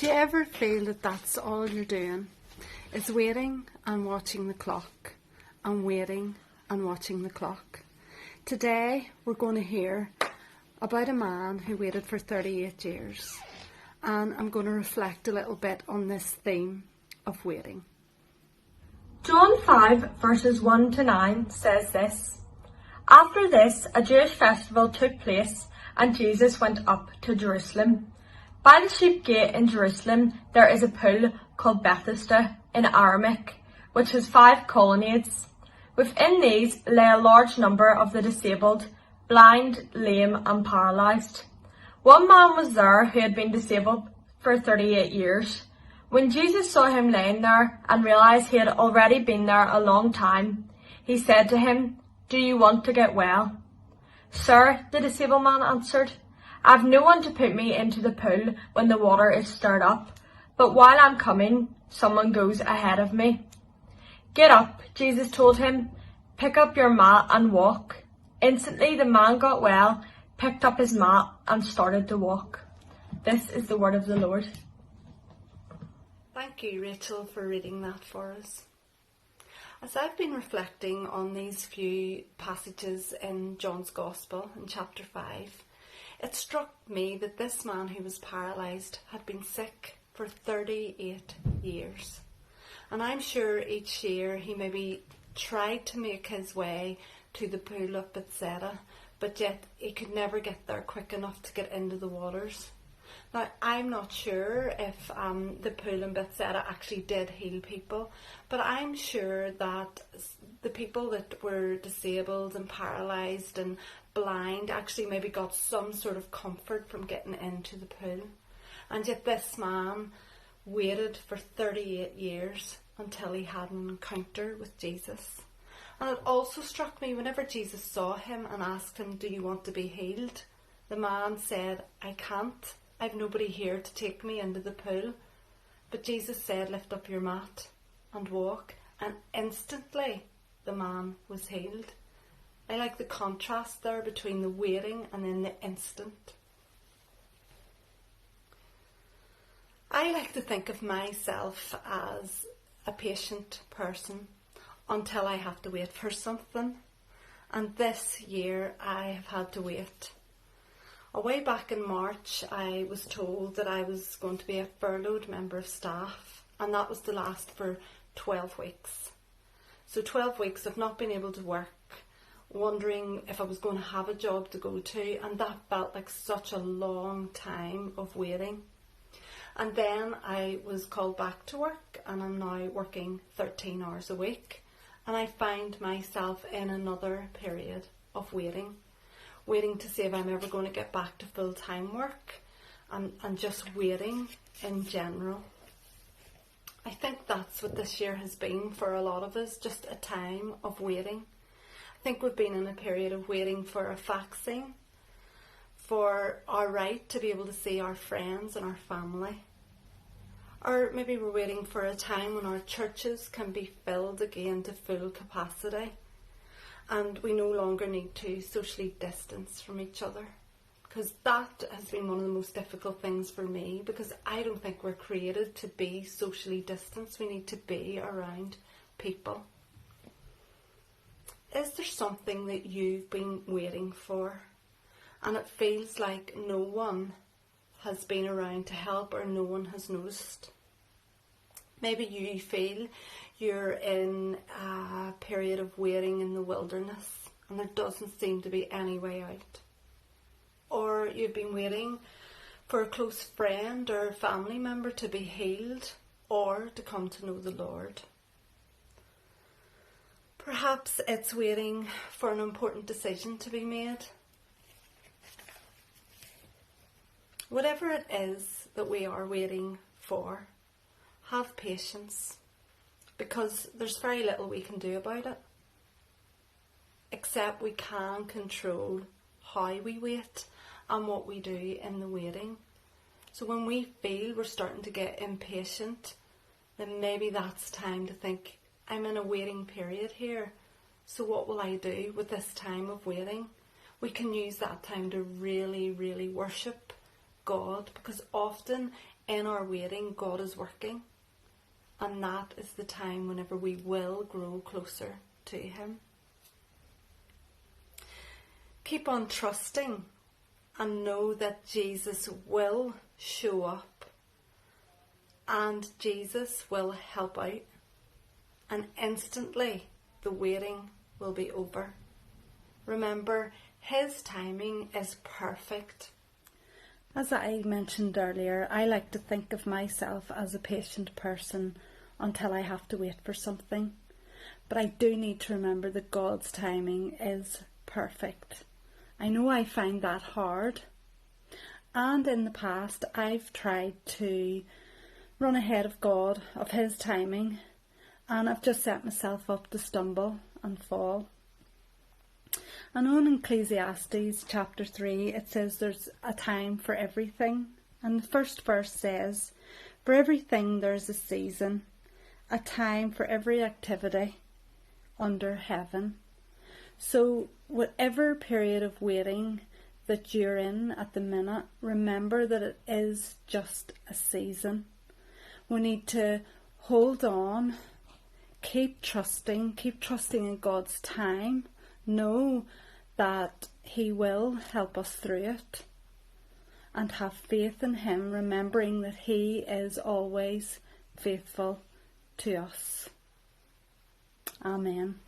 Do you ever feel that that's all you're doing? Is waiting and watching the clock, and waiting and watching the clock. Today we're going to hear about a man who waited for 38 years, and I'm going to reflect a little bit on this theme of waiting. John 5 verses 1 to 9 says this: After this, a Jewish festival took place, and Jesus went up to Jerusalem. By the sheep gate in Jerusalem there is a pool called Bethesda in Aramaic, which has 5 colonnades. Within these lay a large number of the disabled, blind, lame and paralysed. One man was there who had been disabled for 38 years. When Jesus saw him laying there and realised he had already been there a long time, he said to him, "Do you want to get well?" "Sir," the disabled man answered, "I have no one to put me into the pool when the water is stirred up, but while I'm coming, someone goes ahead of me." "Get up," Jesus told him, "pick up your mat and walk." Instantly the man got well, picked up his mat and started to walk. This is the word of the Lord. Thank you, Rachel, for reading that for us. As I've been reflecting on these few passages in John's Gospel in chapter 5, it struck me that this man who was paralysed had been sick for 38 years. And I'm sure each year he maybe tried to make his way to the pool of Bethesda, but yet he could never get there quick enough to get into the waters. Now, I'm not sure if the pool in Bethesda actually did heal people, but I'm sure that the people that were disabled and paralysed and blind actually maybe got some sort of comfort from getting into the pool. And yet this man waited for 38 years until he had an encounter with Jesus. And it also struck me whenever Jesus saw him and asked him, "Do you want to be healed?" The man said, "I can't. I've nobody here to take me into the pool." But Jesus said, "Lift up your mat and walk." And instantly the man was healed. I like the contrast there between the waiting and then the instant. I like to think of myself as a patient person until I have to wait for something. And this year I have had to wait. Way back in March, I was told that I was going to be a furloughed member of staff, and that was to last for 12 weeks. So 12 weeks of not being able to work, wondering if I was going to have a job to go to, and that felt like such a long time of waiting. And then I was called back to work, and I'm now working 13 hours a week, and I find myself in another period of waiting to see if I'm ever going to get back to full-time work, and just waiting in general. I think that's what this year has been for a lot of us, just a time of waiting. I think we've been in a period of waiting for a vaccine, for our right to be able to see our friends and our family. Or maybe we're waiting for a time when our churches can be filled again to full capacity, and we no longer need to socially distance from each other, because that has been one of the most difficult things for me, because I don't think we're created to be socially distanced. We need to be around people. Is there something that you've been waiting for and it feels like no one has been around to help, or no one has noticed? Maybe you feel you're in a period of waiting in the wilderness and there doesn't seem to be any way out. Or you've been waiting for a close friend or family member to be healed or to come to know the Lord. Perhaps it's waiting for an important decision to be made. Whatever it is that we are waiting for, have patience, because there's very little we can do about it, except we can control how we wait and what we do in the waiting. So when we feel we're starting to get impatient, then maybe that's time to think, I'm in a waiting period here, so what will I do with this time of waiting? We can use that time to really, really worship God, because often in our waiting, God is working. And that is the time whenever we will grow closer to Him. Keep on trusting and know that Jesus will show up and Jesus will help out, and instantly the waiting will be over. Remember, His timing is perfect. As I mentioned earlier, I like to think of myself as a patient person until I have to wait for something. But I do need to remember that God's timing is perfect. I know I find that hard. And in the past, I've tried to run ahead of God, of His timing, and I've just set myself up to stumble and fall. And on Ecclesiastes chapter 3, it says there's a time for everything. And the first verse says, "For everything there's a season, a time for every activity under heaven." So whatever period of waiting that you're in at the minute, remember that it is just a season. We need to hold on, keep trusting in God's time. Know that He will help us through it, and have faith in Him, remembering that He is always faithful to us. Amen.